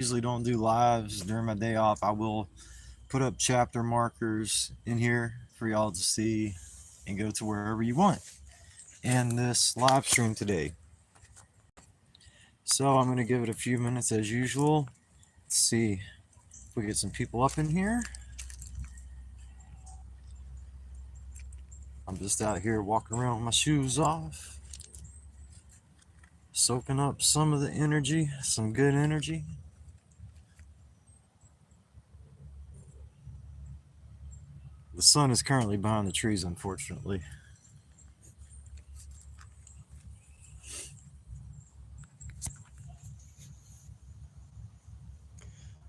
usually don't do lives during my day off, I will put up chapter markers in here for y'all to see and go to wherever you want in this live stream today. So I'm going to give it a few minutes as usual. Let's see if we get some people up in here. I'm just out here walking around with my shoes off, soaking up some of the energy, some good energy. The sun is currently behind the trees, unfortunately.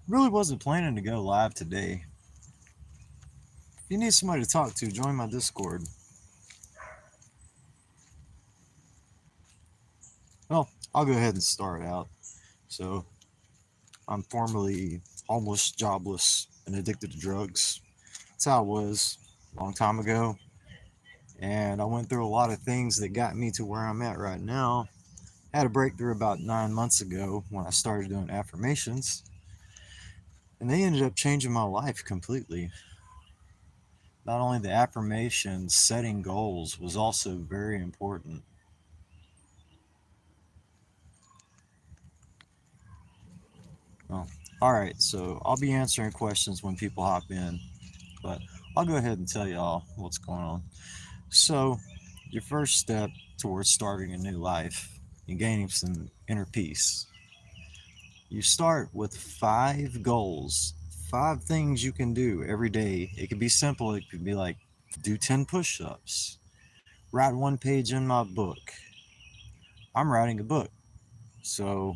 Really wasn't planning to go live today. If you need somebody to talk to, join my Discord. Well, I'll go ahead and start out. So, I'm formerly homeless, jobless, and addicted to drugs. That's how I was a long time ago. And I went through a lot of things that got me to where I'm at right now. I had a breakthrough about 9 months ago when I started doing affirmations. And they ended up changing my life completely. Not only the affirmations, setting goals was also very important. Well, all right, so I'll be answering questions when people hop in, but I'll go ahead and tell y'all what's going on. So, your first step towards starting a new life and gaining some inner peace, you start with 5 goals, 5 things you can do every day. It could be simple, it could be like do 10 push ups, write 1 page in my book. I'm writing a book, so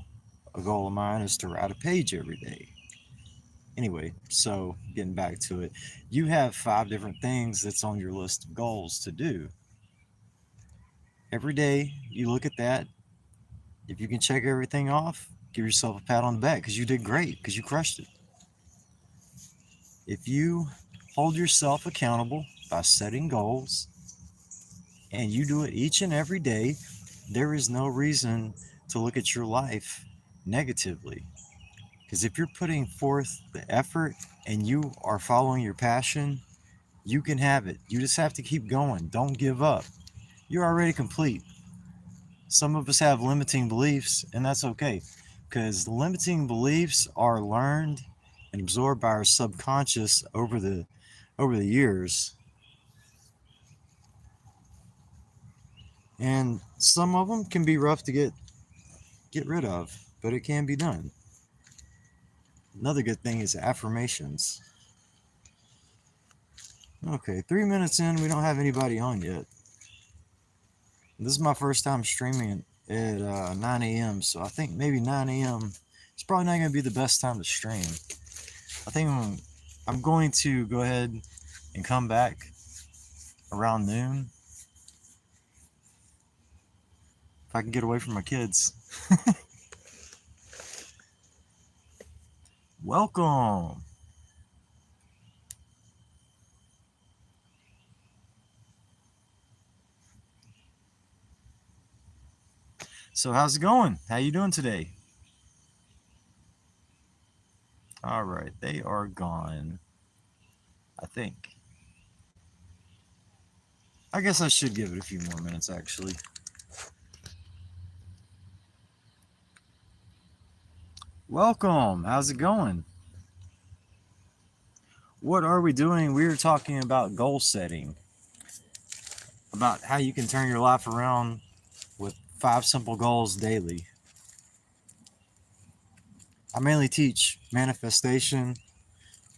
a goal of mine is to write a page every day. Anyway, so getting back to it, you have 5 different things that's on your list of goals to do. Every day, you look at that. If you can check everything off, give yourself a pat on the back because you did great, because you crushed it. If you hold yourself accountable by setting goals and you do it each and every day, there is no reason to look at your life negatively. Because if you're putting forth the effort and you are following your passion, you can have it. You just have to keep going. Don't give up. You're already complete. Some of us have limiting beliefs, and that's okay because limiting beliefs are learned and absorbed by our subconscious over the years. And some of them can be rough to get rid of, but it can be done. Another good thing is affirmations. Okay, 3 minutes in, we don't have anybody on yet. This is my first time streaming at 9 a.m., so I think maybe 9 a.m. It's probably not going to be the best time to stream. I think I'm going to go ahead and come back around noon if I can get away from my kids. Welcome. So how's it going? How you doing today? All right, they are gone. I think. I guess I should give it a few more minutes actually. Welcome. How's it going? What are we doing? We are talking about goal setting, about how you can turn your life around with 5 simple goals daily. I mainly teach manifestation,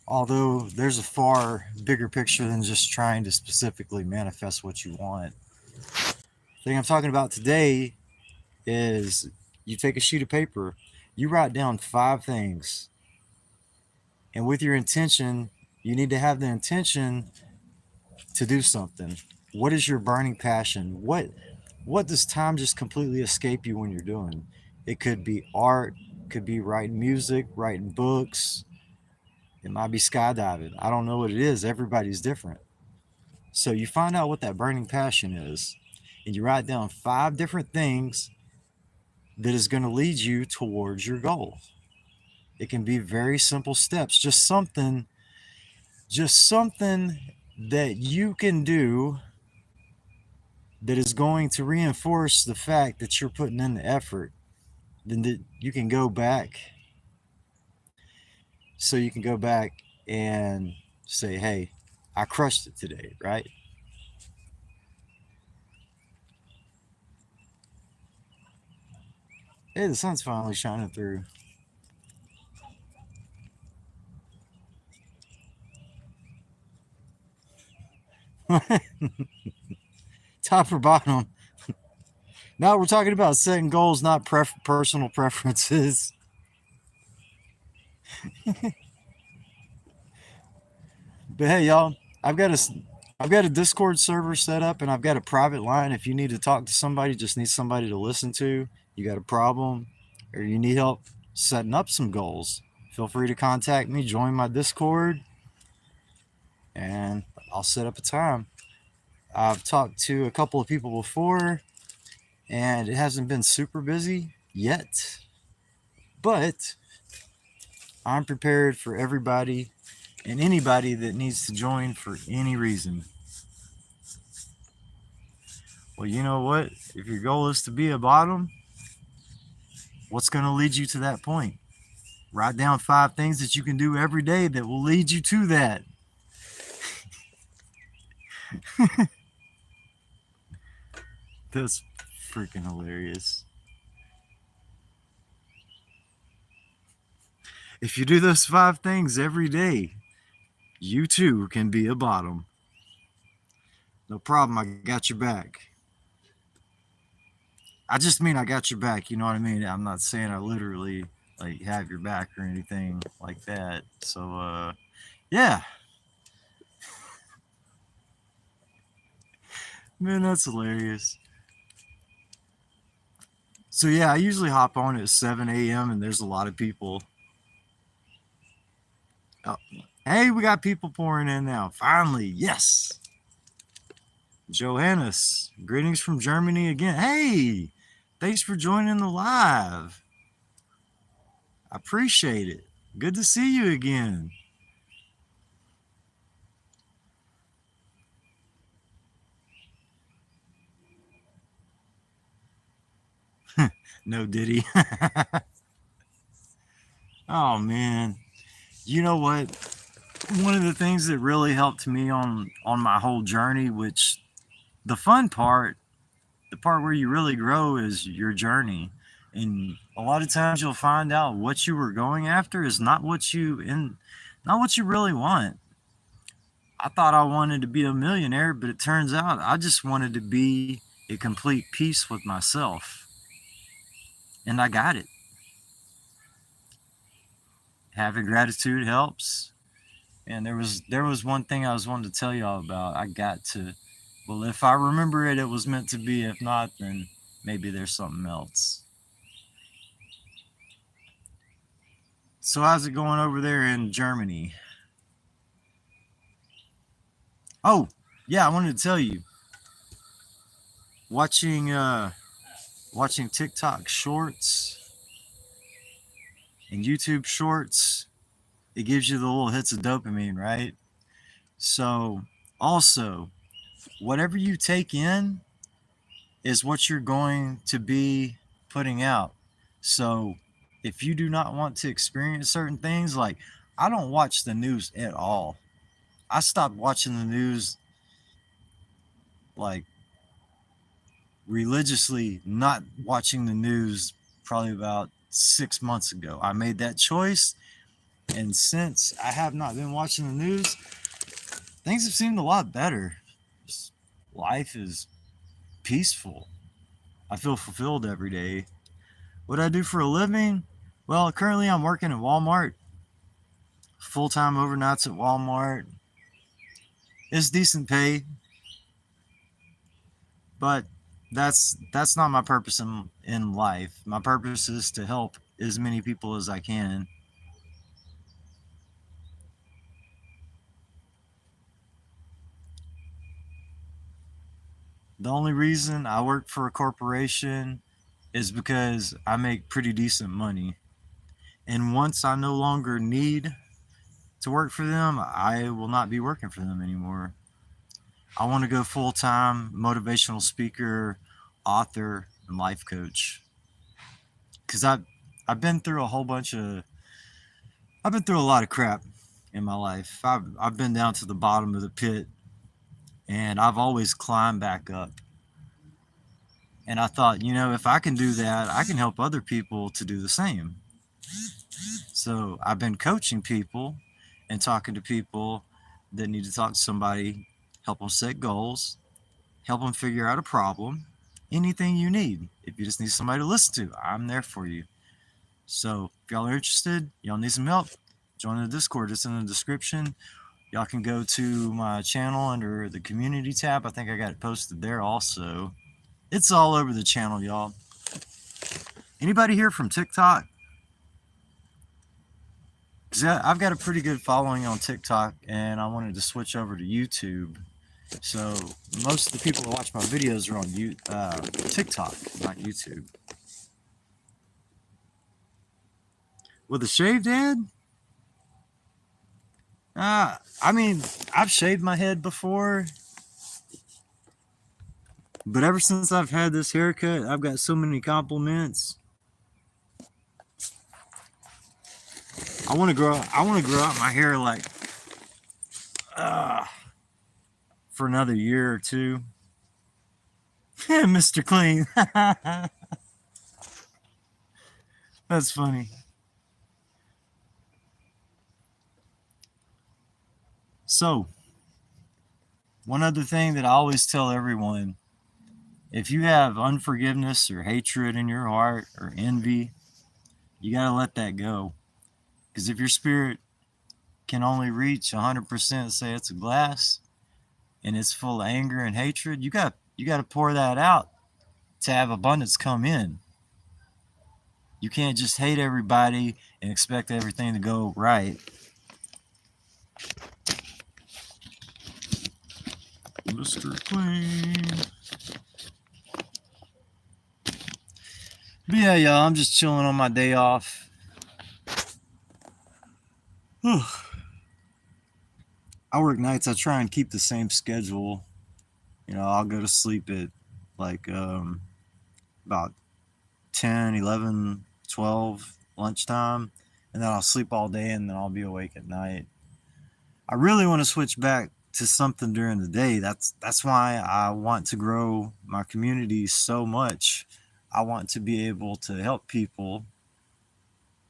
although there's a far bigger picture than just trying to specifically manifest what you want. The thing I'm talking about today is you take a sheet of paper, you write down 5 things, and with your intention, you need to have the intention to do something. What is your burning passion? What does time just completely escape you when you're doing? It could be art, it could be writing music, writing books, it might be skydiving. I don't know what it is. Everybody's different. So you find out what that burning passion is, and you write down 5 different things that is going to lead you towards your goal. It can be very simple steps, just something that you can do that is going to reinforce the fact that you're putting in the effort. Then that you can go back, so you can go back and say, hey, I crushed it today, right? Hey, the sun's finally shining through. Top or bottom? Now we're talking about setting goals, not personal preferences. But hey, y'all, I've got a I've got a Discord server set up, and I've got a private line. If you need to talk to somebody, just need somebody to listen to, you got a problem, or you need help setting up some goals, feel free to contact me. Join my Discord, and I'll set up a time. I've talked to a couple of people before, and it hasn't been super busy yet, but I'm prepared for everybody and anybody that needs to join for any reason. Well, you know what? If your goal is to be a bottom, what's going to lead you to that point? Write down 5 things that you can do every day that will lead you to that. That's freaking hilarious. If you do those 5 things every day, you too can be a bottom. No problem, I got your back. I just mean I got your back, you know what I mean? I'm not saying I literally like have your back or anything like that. So yeah. Man, that's hilarious. So yeah, I usually hop on at 7 a.m. and there's a lot of people. Oh, hey, we got people pouring in now. Finally, yes. Johannes, greetings from Germany again. Hey, thanks for joining the live. I appreciate it. Good to see you again. No Diddy. Oh man. You know what? One of the things that really helped me on my whole journey, which the fun part, the part where you really grow is your journey. And a lot of times you'll find out what you were going after is not what you really want. I thought I wanted to be a millionaire, but it turns out I just wanted to be a complete peace with myself. And I got it. Having gratitude helps. And there was one thing I was wanting to tell y'all about. I got to, well, if I remember it, it was meant to be. If not, then maybe there's something else. So how's it going over there in Germany? Oh, yeah, I wanted to tell you. Watching watching TikTok shorts and YouTube shorts, it gives you the little hits of dopamine, right? So also, whatever you take in is what you're going to be putting out. So if you do not want to experience certain things, like I don't watch the news at all. I stopped watching the news like religiously, not watching the news probably about 6 months ago. I made that choice, and since I have not been watching the news, things have seemed a lot better. Life is peaceful. I feel fulfilled every day. What I do for a living? Well, currently I'm working at Walmart, full time overnights at Walmart. It's decent pay, but that's not my purpose in life. My purpose is to help as many people as I can. The only reason I work for a corporation is because I make pretty decent money. And once I no longer need to work for them, I will not be working for them anymore. I want to go full time motivational speaker, author, and life coach. Because I've been through a whole bunch of I've been through a lot of crap in my life. I've been down to the bottom of the pit, and I've always climbed back up. And I thought, if I can do that, I can help other people to do the same. So I've been coaching people and talking to people that need to talk to somebody, help them set goals, help them figure out a problem, anything you need. If you just need somebody to listen to, I'm there for you. So if y'all are interested, y'all need some help, join the Discord. It's in the description. Y'all can go to my channel under the community tab. I think I got it posted there also. It's all over the channel, y'all. Anybody here from TikTok? Because I've got a pretty good following on TikTok, and I wanted to switch over to YouTube. So most of the people that watch my videos are on TikTok, not YouTube. With a shaved head? I mean, I've shaved my head before, but ever since I've had this haircut, I've got so many compliments. I want to grow out my hair like for another year or two. Mr. Clean. That's funny. So, one other thing that I always tell everyone, if you have unforgiveness or hatred in your heart or envy, you got to let that go. Because if your spirit can only reach 100%, say it's a glass, and it's full of anger and hatred, you got to pour that out to have abundance come in. You can't just hate everybody and expect everything to go right. Mr. Clean. But yeah, y'all, I'm just chilling on my day off. I work nights. I try and keep the same schedule. I'll go to sleep at like about 10, 11, 12 lunchtime, and then I'll sleep all day, and then I'll be awake at night. I really want to switch back to something during the day. That's why I want to grow my community so much. I want to be able to help people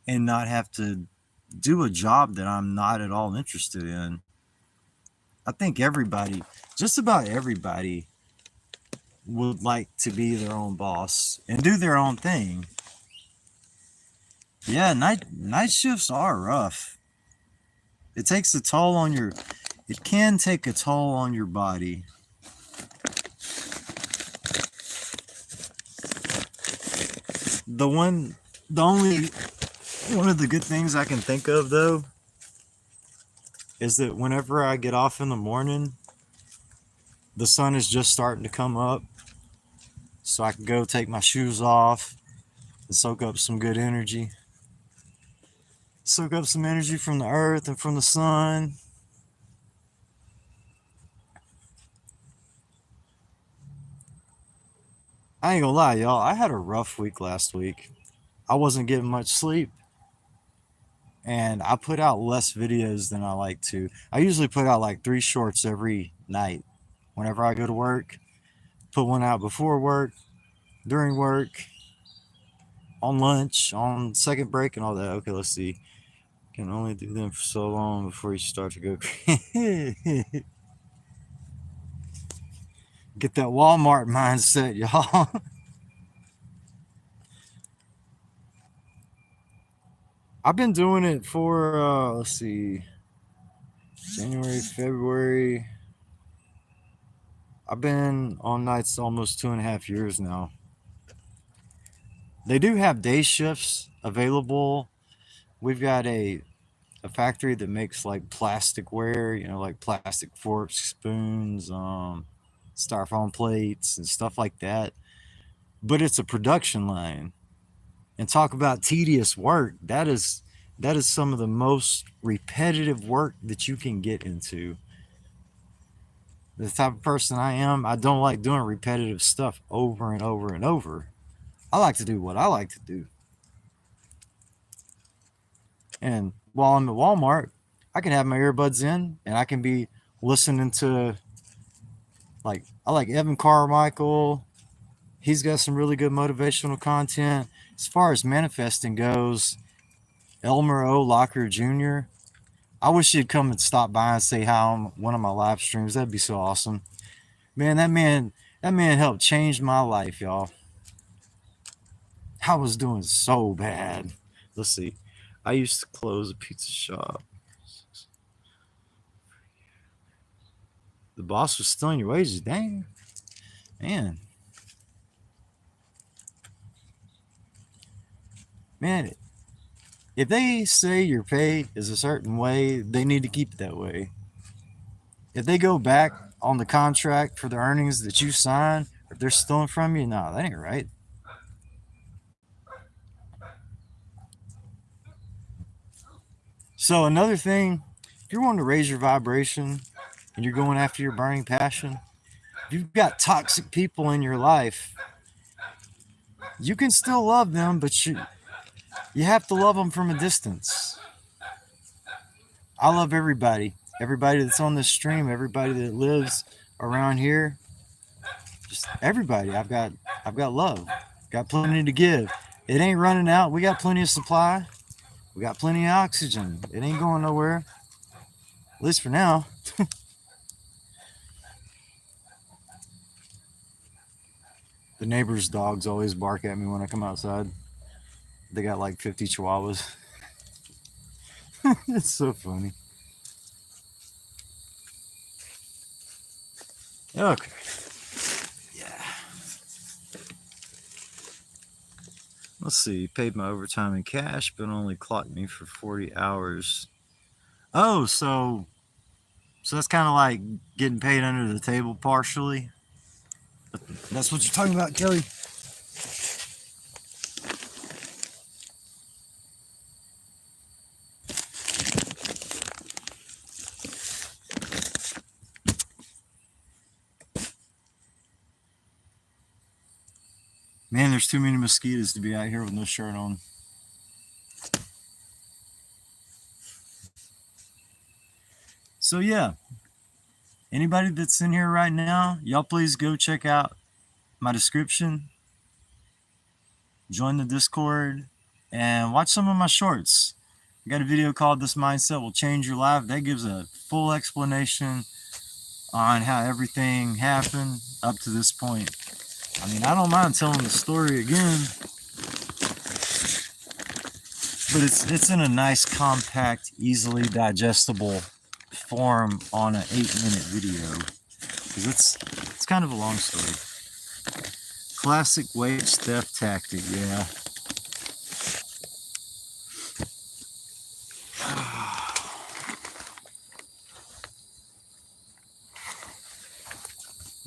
and not have to do a job that I'm not at all interested in. I think everybody, just about everybody, would like to be their own boss and do their own thing. Yeah, night shifts are rough. It takes a toll on your, it can take a toll on your body. Only one of the good things I can think of though is that whenever I get off in the morning, the sun is just starting to come up, so I can go take my shoes off and soak up some good energy. Soak up some energy from the earth and from the sun. I ain't gonna lie, y'all. I had a rough week last week. I wasn't getting much sleep, and I put out less videos than I like to. I usually put out like 3 shorts every night. Whenever I go to work, put one out before work, during work, on lunch, on second break, and all that. Okay, let's see. Can only do them for so long before you start to go crazy. Get that Walmart mindset, y'all. I've been doing it for, let's see, January, February. I've been on nights almost 2.5 years now. They do have day shifts available. We've got a factory that makes like plasticware, like plastic forks, spoons, styrofoam plates, and stuff like that. But it's a production line. And talk about tedious work. That is That is some of the most repetitive work that you can get into. The type of person I am, I don't like doing repetitive stuff over and over and over. I like to do what I like to do. And while I'm at Walmart, I can have my earbuds in and I can be listening to, like, I like Evan Carmichael. He's got some really good motivational content. As far as manifesting goes, Elmer O. Locker Jr., I wish he'd come and stop by and say hi on one of my live streams. That'd be so awesome. Man, that man helped change my life, y'all. I was doing so bad. Let's see. I used to close a pizza shop. The boss was stealing your wages. Dang. Man. Man, if they say your pay is a certain way, they need to keep it that way. If they go back on the contract for the earnings that you sign, if they're stealing from you, no, that ain't right. So another thing, if you're wanting to raise your vibration and you're going after your burning passion, if you've got toxic people in your life, you can still love them, but you have to love them from a distance. I love everybody. Everybody that's on this stream, everybody that lives around here, just everybody. I've got love. Got plenty to give. It ain't running out. We got plenty of supply. We got plenty of oxygen. It ain't going nowhere. At least for now. The neighbor's dogs always bark at me when I come outside. They got like 50 chihuahuas. It's so funny. Okay. Yeah. Let's see. Paid my overtime in cash, but only clocked me for 40 hours. Oh, so that's kind of like getting paid under the table partially. That's what you're talking about, Kelly. Man, there's too many mosquitoes to be out here with no shirt on. So yeah, anybody that's in here right now, y'all please go check out my description, join the Discord, and watch some of my shorts. I got a video called This Mindset Will Change Your Life. That gives a full explanation on how everything happened up to this point. I mean, I don't mind telling the story again, but it's in a nice, compact, easily digestible form on an 8-minute video, because it's kind of a long story. Classic wage theft tactic, yeah.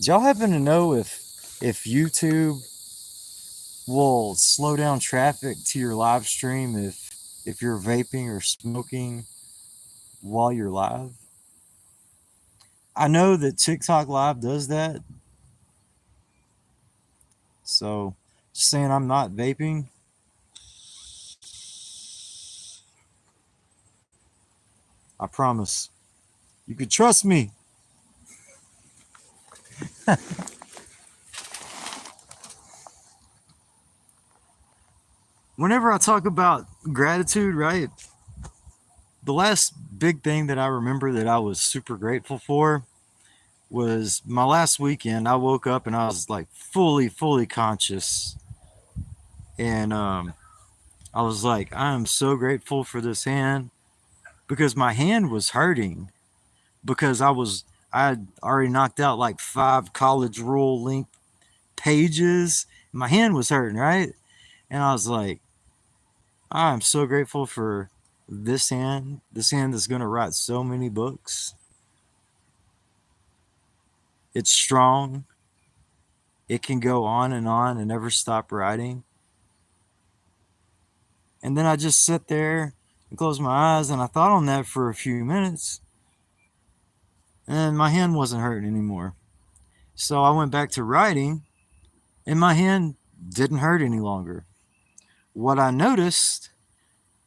Do y'all happen to know if YouTube will slow down traffic to your live stream if you're vaping or smoking while you're live? I know that TikTok Live does that. So just saying I'm not vaping. I promise. You can trust me. Whenever I talk about gratitude, right? The last big thing that I remember that I was super grateful for was my last weekend. I woke up and I was like fully conscious. And I was like, I am so grateful for this hand, because my hand was hurting, because I had already knocked out like 5 college rule length pages. My hand was hurting, right? And I was like, I'm so grateful for this hand that's going to write so many books. It's strong. It can go on and never stop writing. And then I just sit there I closed my eyes and I thought on that for a few minutes, and my hand wasn't hurting anymore. So I went back to writing, and my hand didn't hurt any longer. What I noticed,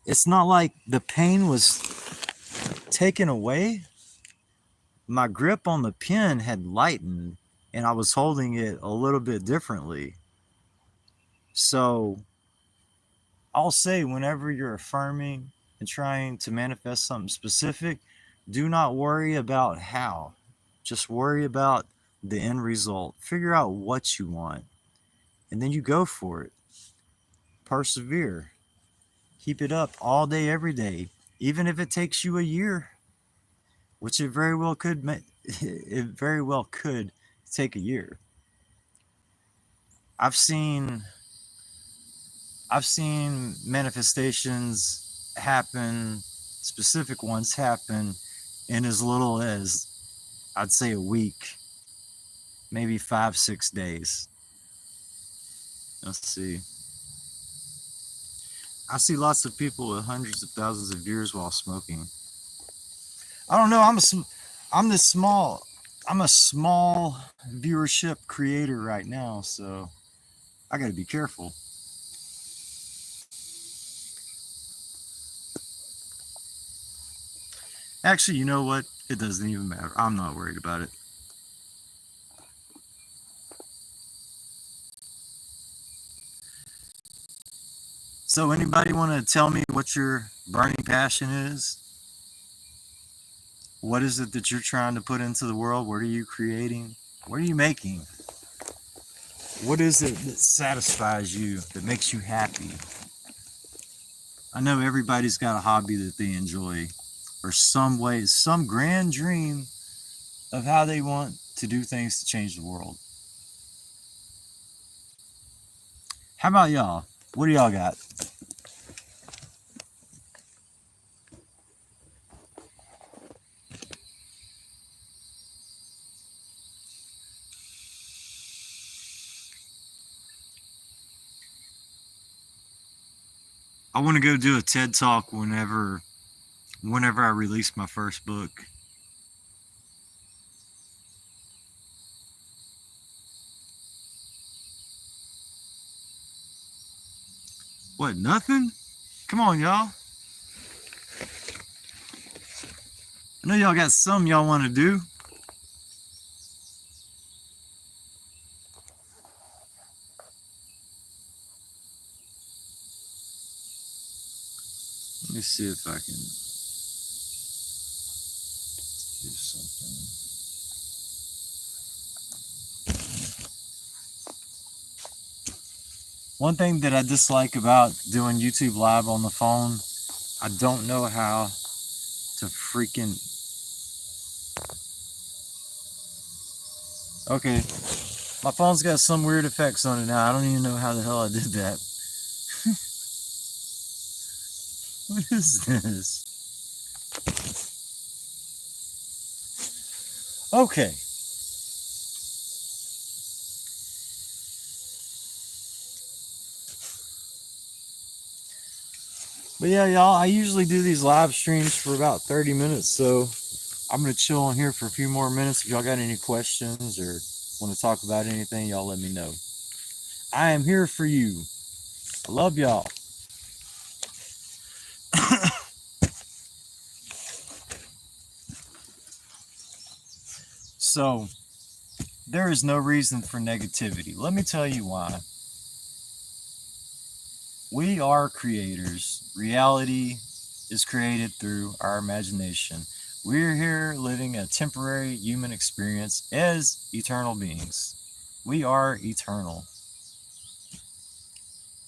it's not like the pain was taken away. My grip on the pen had lightened, and I was holding it a little bit differently. So I'll say, whenever you're affirming and trying to manifest something specific, do not worry about how. Just worry about the end result. Figure out what you want, and then you go for it. Persevere. Keep it up all day, every day, even if it takes you a year, which it very well could. It very well could take a year. I've seen I've seen manifestations happen, specific ones happen in as little as, I'd say, a week, maybe 5, 6 days. Let's see. I see lots of people with hundreds of thousands of views while smoking. I don't know. I'm this small. I'm a small viewership creator right now, so I got to be careful. Actually, you know what? It doesn't even matter. I'm not worried about it. So, anybody want to tell me what your burning passion is? What is it that you're trying to put into the world? What are you creating? What are you making? What is it that satisfies you, that makes you happy? I know everybody's got a hobby that they enjoy, or some way, some grand dream of how they want to do things to change the world. How about y'all? What do y'all got? I want to go do a TED Talk whenever I release my first book. What, nothing? Come on, y'all. I know y'all got something y'all want to do. Let me see if I can do something. One thing that I dislike about doing YouTube Live on the phone, I don't know how to freaking... Okay, my phone's got some weird effects on it now. I don't even know how the hell I did that. What is this? Okay. But yeah, y'all, I usually do these live streams for about 30 minutes, so I'm going to chill on here for a few more minutes. If y'all got any questions or want to talk about anything, y'all let me know. I am here for you. I love y'all. So, there is no reason for negativity. Let me tell you why. We are creators. Reality is created through our imagination. We're here living a temporary human experience as eternal beings. We are eternal.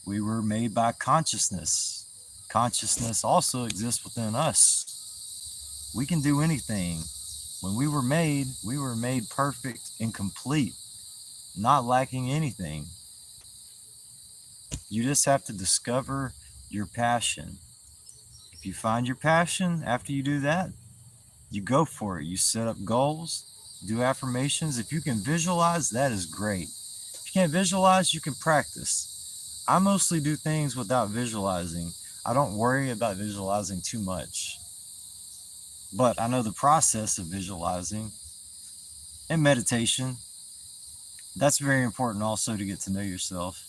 We were made by consciousness. Consciousness also exists within us. We can do anything. When we were made perfect and complete, not lacking anything. You just have to discover your passion. If you find your passion, after you do that, you go for it. You set up goals, do affirmations. If you can visualize, that is great. If you can't visualize, you can practice. I mostly do things without visualizing. I don't worry about visualizing too much. But I know the process of visualizing and meditation, that's very important also to get to know yourself.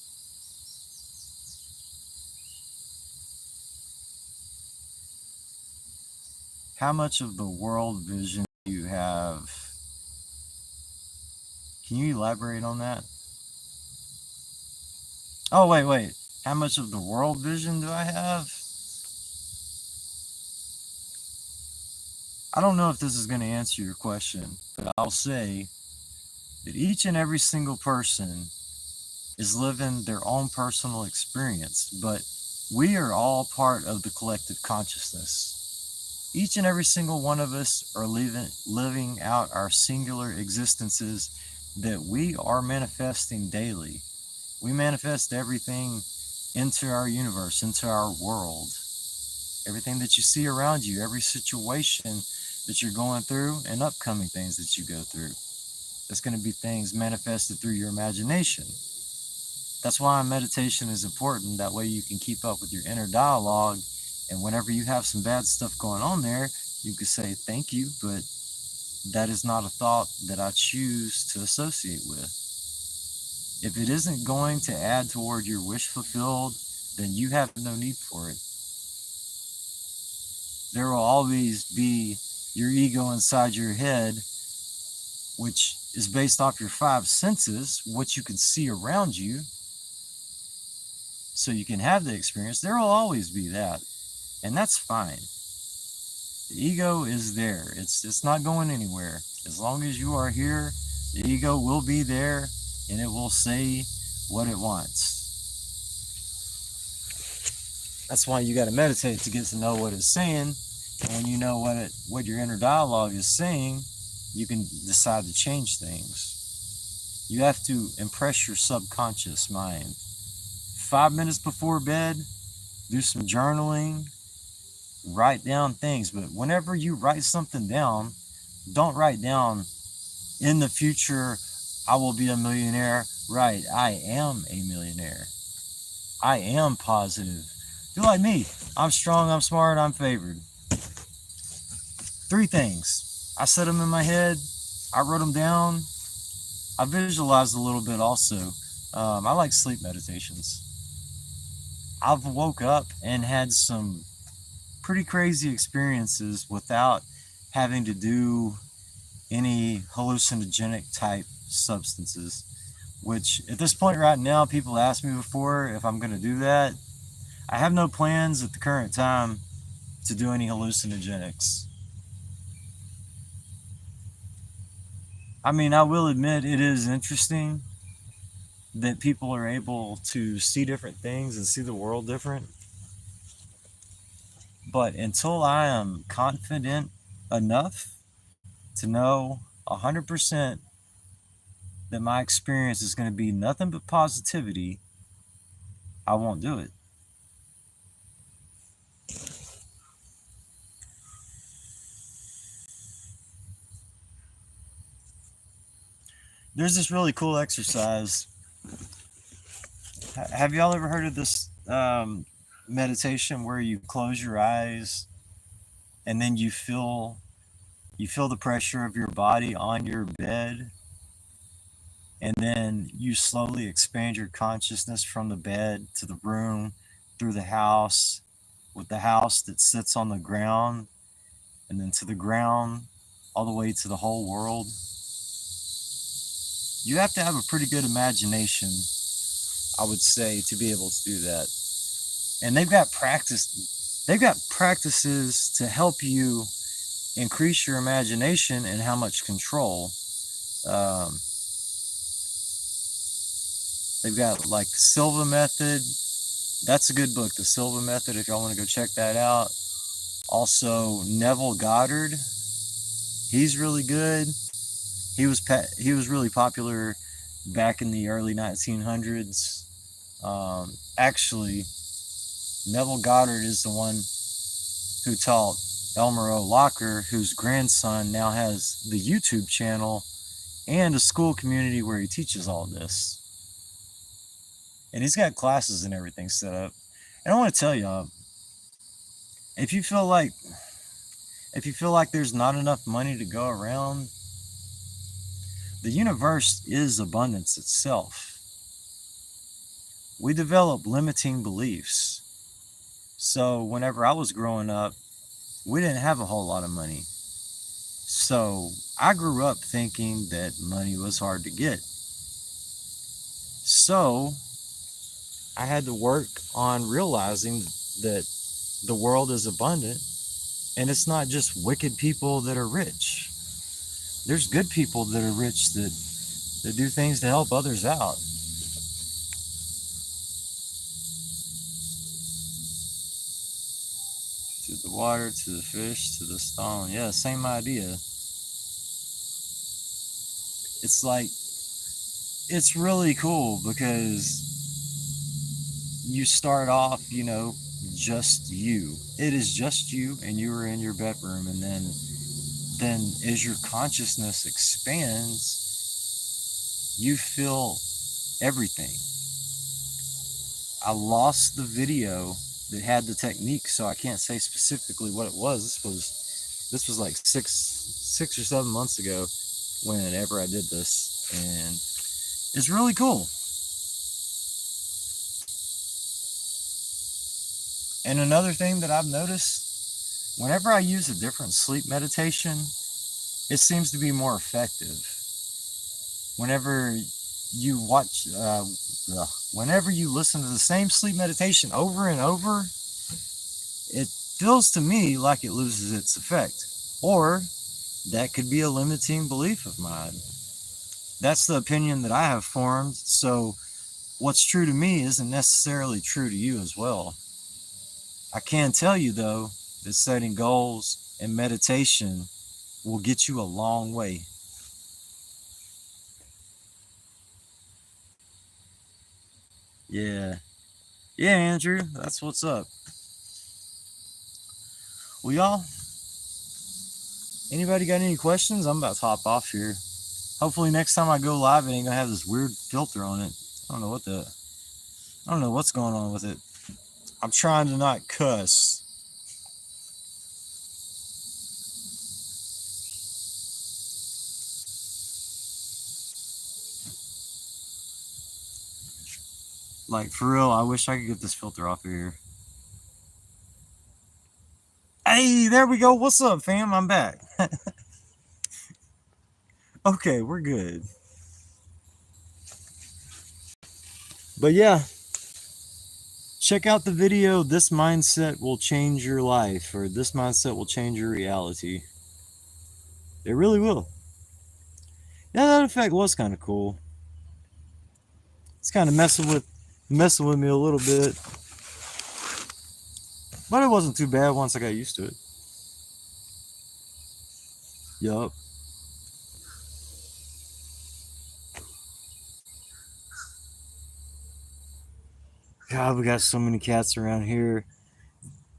How much of the world vision do you have? Can you elaborate on that? Oh, wait. How much of the world vision do I have? I don't know if this is going to answer your question, but I'll say that each and every single person is living their own personal experience, but we are all part of the collective consciousness. Each and every single one of us are living out our singular existences that we are manifesting daily. We manifest everything into our universe, into our world. Everything that you see around you, every situation that you're going through, and upcoming things that you go through. That's going to be things manifested through your imagination. That's why meditation is important. That way you can keep up with your inner dialogue. And whenever you have some bad stuff going on there, you can say, thank you, but that is not a thought that I choose to associate with. If it isn't going to add toward your wish fulfilled, then you have no need for it. There will always be your ego inside your head, which is based off your five senses, what you can see around you, so you can have the experience. There will always be that, and that's fine. The ego is there. It's not going anywhere. As long as you are here, the ego will be there, and it will say what it wants. That's why you got to meditate, to get to know what it's saying. And when you know what your inner dialogue is saying, you can decide to change things. You have to impress your subconscious mind. 5 minutes before bed, do some journaling, write down things. But whenever you write something down, don't write down, in the future, I will be a millionaire. Right, I am a millionaire. I am positive. Do like me. I'm strong, I'm smart, I'm favored. 3 things. I said them in my head. I wrote them down. I visualized a little bit also. I like sleep meditations. I've woke up and had some pretty crazy experiences without having to do any hallucinogenic type substances, which at this point right now, people ask me before if I'm going to do that. I have no plans at the current time to do any hallucinogenics. I mean, I will admit it is interesting that people are able to see different things and see the world different. But until I am confident enough to know 100% that my experience is going to be nothing but positivity, I won't do it. There's this really cool exercise. Have y'all ever heard of this meditation where you close your eyes and then you feel the pressure of your body on your bed, and then you slowly expand your consciousness from the bed to the room, through the house, with the house that sits on the ground, and then to the ground, all the way to the whole world. You have to have a pretty good imagination, I would say, to be able to do that. And they've got practices to help you increase your imagination and how much control. Um, they've got like the Silva method. That's a good book, the Silva method, if y'all want to go check that out. Also, Neville Goddard, he's really good. He was really popular back in the early 1900s. Actually, Neville Goddard is the one who taught Elmer O. Locker, whose grandson now has the YouTube channel and a school community where he teaches all this. And he's got classes and everything set up. And I want to tell y'all, if you feel like if you feel like there's not enough money to go around, the universe is abundance itself. We develop limiting beliefs. So whenever I was growing up, we didn't have a whole lot of money. So I grew up thinking that money was hard to get. So I had to work on realizing that the world is abundant and it's not just wicked people that are rich. There's good people that are rich that do things to help others out. To the water, to the fish, to the stone. Yeah, same idea. It's like, it's really cool because you start off, just you. It is just you, and you are in your bedroom, and then as your consciousness expands, you feel everything. I lost the video that had the technique, so I can't say specifically what it was. This was like 6 or 7 months ago whenever I did this, and it's really cool. And another thing that I've noticed, whenever I use a different sleep meditation, it seems to be more effective. Whenever you watch, whenever you listen to the same sleep meditation over and over, it feels to me like it loses its effect. Or that could be a limiting belief of mine. That's the opinion that I have formed. So what's true to me isn't necessarily true to you as well. I can tell you, though, that setting goals and meditation will get you a long way. Yeah. Yeah, Andrew, that's what's up. Well, y'all, anybody got any questions? I'm about to hop off here. Hopefully next time I go live, it ain't gonna have this weird filter on it. I don't know what's going on with it. I'm trying to not cuss. Like, for real, I wish I could get this filter off of here. Hey, there we go. What's up, fam? I'm back. Okay, we're good. But yeah, check out the video, This Mindset Will Change Your Life, or This Mindset Will Change Your Reality. It really will. Yeah, that effect was kind of cool. It's kind of messing with me a little bit. But it wasn't too bad once I got used to it. Yup. God, we got so many cats around here.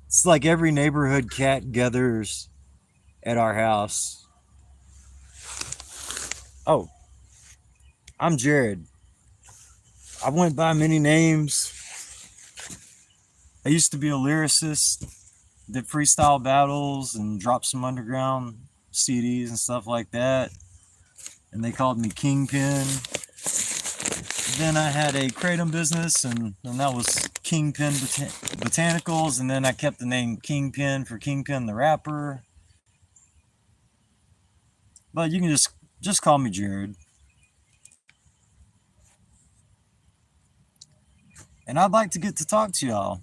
It's like every neighborhood cat gathers at our house. Oh, I'm Jared. I went by many names. I used to be a lyricist, did freestyle battles and dropped some underground CDs and stuff like that. And they called me Kingpin. Then I had a kratom business, and that was Kingpin Botanicals. And then I kept the name Kingpin for Kingpin the Rapper. But you can just call me Jared. And I'd like to get to talk to y'all.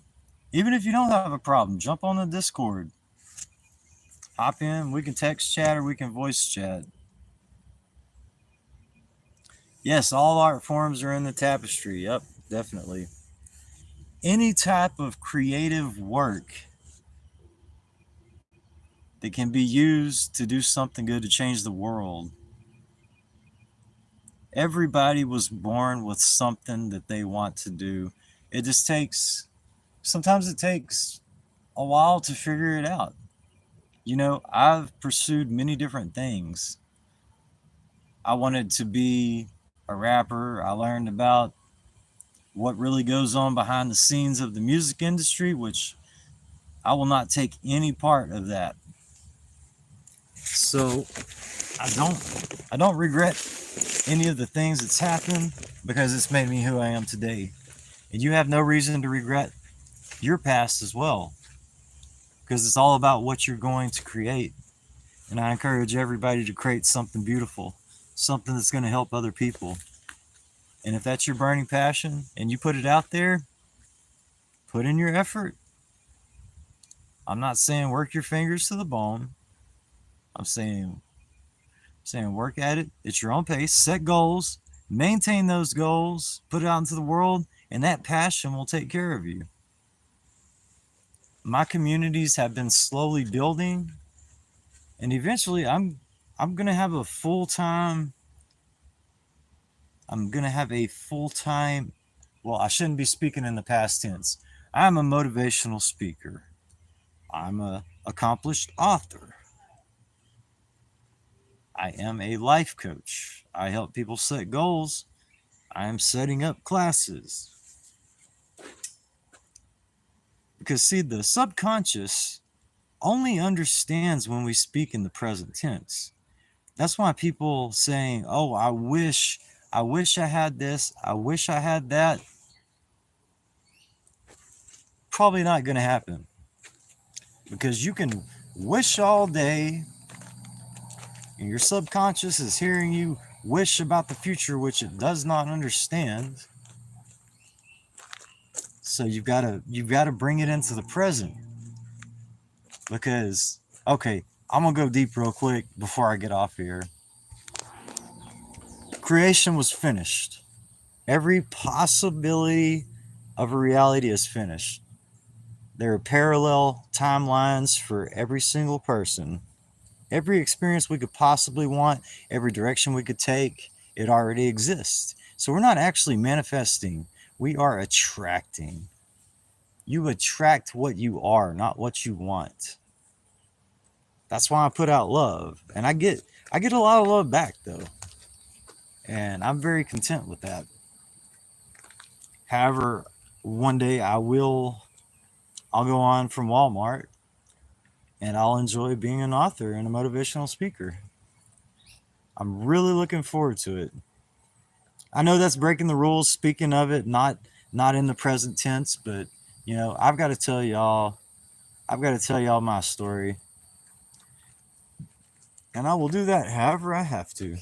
Even if you don't have a problem, jump on the Discord. Hop in, we can text chat or we can voice chat. Yes, all art forms are in the tapestry. Yep, definitely. Any type of creative work that can be used to do something good to change the world. Everybody was born with something that they want to do. It just sometimes it takes a while to figure it out. I've pursued many different things. I wanted to be a rapper. I learned about what really goes on behind the scenes of the music industry, which I will not take any part of that. So I don't regret any of the things that's happened because it's made me who I am today. And you have no reason to regret your past as well because it's all about what you're going to create. And I encourage everybody to create something beautiful, something that's going to help other people. And if that's your burning passion and you put it out there, put in your effort. I'm not saying work your fingers to the bone. I'm saying work at it at your own pace, set goals, maintain those goals, put it out into the world, and that passion will take care of you. My communities have been slowly building, and eventually I'm going to have a full-time I'm going to have a full-time well, I shouldn't be speaking in the past tense. I'm a motivational speaker. I'm a accomplished author. I am a life coach. I help people set goals. I am setting up classes. Because, see, the subconscious only understands when we speak in the present tense. That's why people saying, oh, I wish I had this, I wish I had that, probably not going to happen. Because you can wish all day, and your subconscious is hearing you wish about the future, which it does not understand. So you've got to bring it into the present. Because, okay, I'm going to go deep real quick before I get off here. Creation was finished. Every possibility of a reality is finished. There are parallel timelines for every single person. Every experience we could possibly want, every direction we could take, it already exists. So we're not actually manifesting, we are attracting. You attract what you are, not what you want. That's why I put out love. And I get a lot of love back though. And I'm very content with that. However, one day I'll go on from Walmart and I'll enjoy being an author and a motivational speaker. I'm really looking forward to it. I know that's breaking the rules, speaking of it, not in the present tense, but I've got to tell y'all my story. And I will do that however I have to.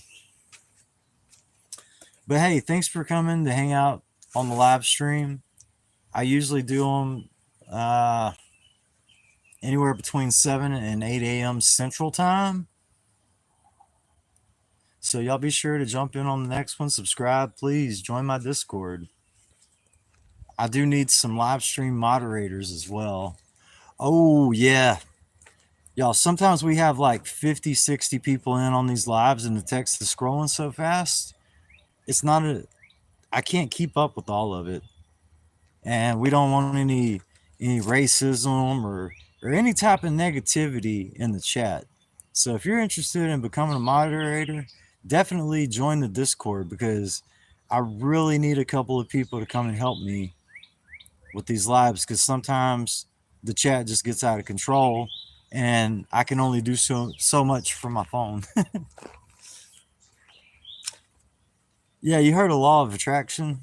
But hey, thanks for coming to hang out on the live stream. I usually do them anywhere between 7 and 8 a.m. Central Time. So y'all be sure to jump in on the next one. Subscribe, please. Join my Discord. I do need some live stream moderators as well. Oh, yeah. Y'all, sometimes we have like 50, 60 people in on these lives and the text is scrolling so fast. I can't keep up with all of it. And we don't want any racism or any type of negativity in the chat. So if you're interested in becoming a moderator, definitely join the Discord because I really need a couple of people to come and help me with these lives because sometimes the chat just gets out of control and I can only do so much from my phone. Yeah, you heard of law of attraction?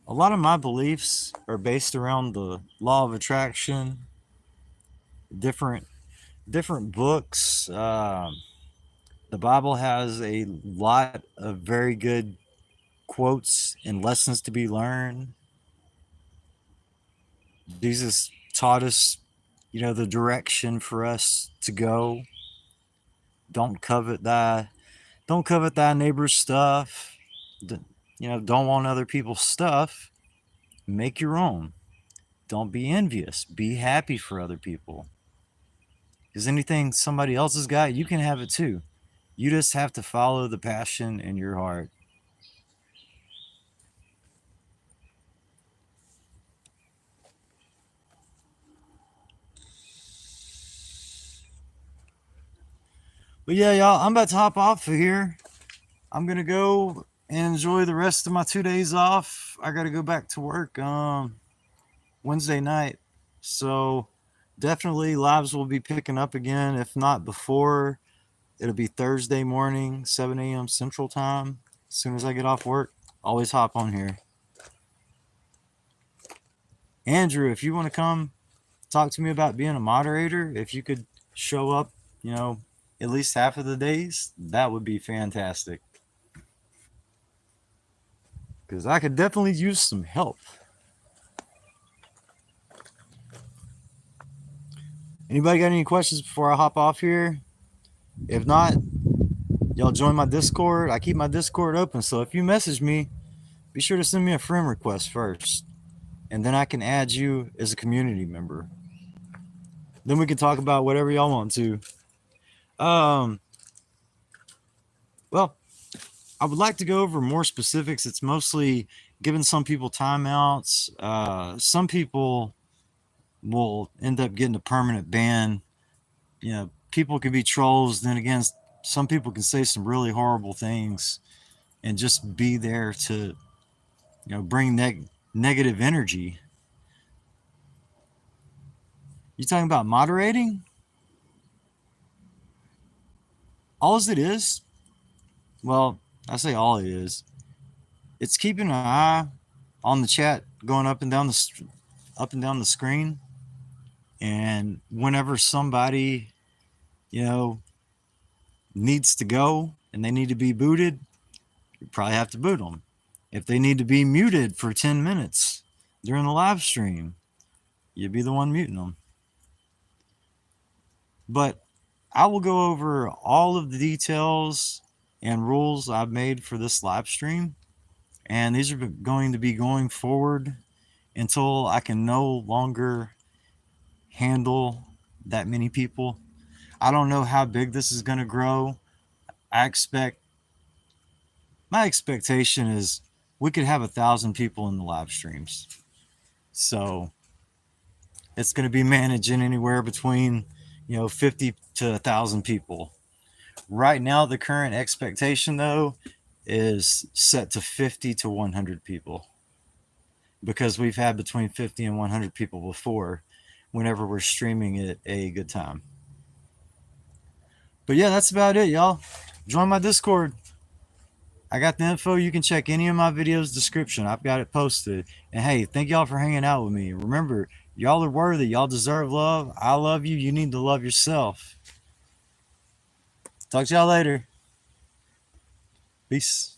A lot of my beliefs are based around the law of attraction, different books. The Bible has a lot of very good quotes and lessons to be learned. Jesus taught us, the direction for us to go. Don't covet thy neighbor's stuff. Don't want other people's stuff. Make your own. Don't be envious. Be happy for other people. Because anything somebody else has got, you can have it too. You just have to follow the passion in your heart. But yeah, y'all, I'm about to hop off of here. I'm gonna go and enjoy the rest of my 2 days off. I gotta go back to work Wednesday night. So definitely lives will be picking up again. If not before, it'll be Thursday morning, 7 a.m. Central Time. As soon as I get off work, always hop on here. Andrew, if you want to come talk to me about being a moderator, if you could show up, you know, at least half of the days, that would be fantastic. Because I could definitely use some help. Anybody got any questions before I hop off here? If not, y'all join my Discord. I keep my Discord open, so if you message me, be sure to send me a friend request first, and then I can add you as a community member. Then we can talk about whatever y'all want to. Um, well, I would like to go over more specifics. It's mostly giving some people timeouts. Some people will end up getting a permanent ban. You know, people can be trolls. Then again, some people can say some really horrible things and just be there to, bring negative energy. You talking about moderating? All as it is, well, I say all it is. It's keeping an eye on the chat going up and down the screen, and whenever somebody, you know, needs to go and they need to be booted, you probably have to boot them. If they need to be muted for 10 minutes during the live stream, you'd be the one muting them. But I will go over all of the details and rules I've made for this live stream. And these are going to be going forward until I can no longer handle that many people. I don't know how big this is going to grow. My expectation is we could have 1,000 people in the live streams. So it's going to be managing anywhere between, 50 to 1,000 people. Right now, the current expectation, though, is set to 50 to 100 people, because we've had between 50 and 100 people before whenever we're streaming at a good time. But yeah, that's about it, y'all. Join my Discord. I got the info. You can check any of my videos description. I've got it posted. And hey, thank y'all for hanging out with me. Remember, y'all are worthy. Y'all deserve love. I love you. You need to love yourself. Talk to y'all later. Peace.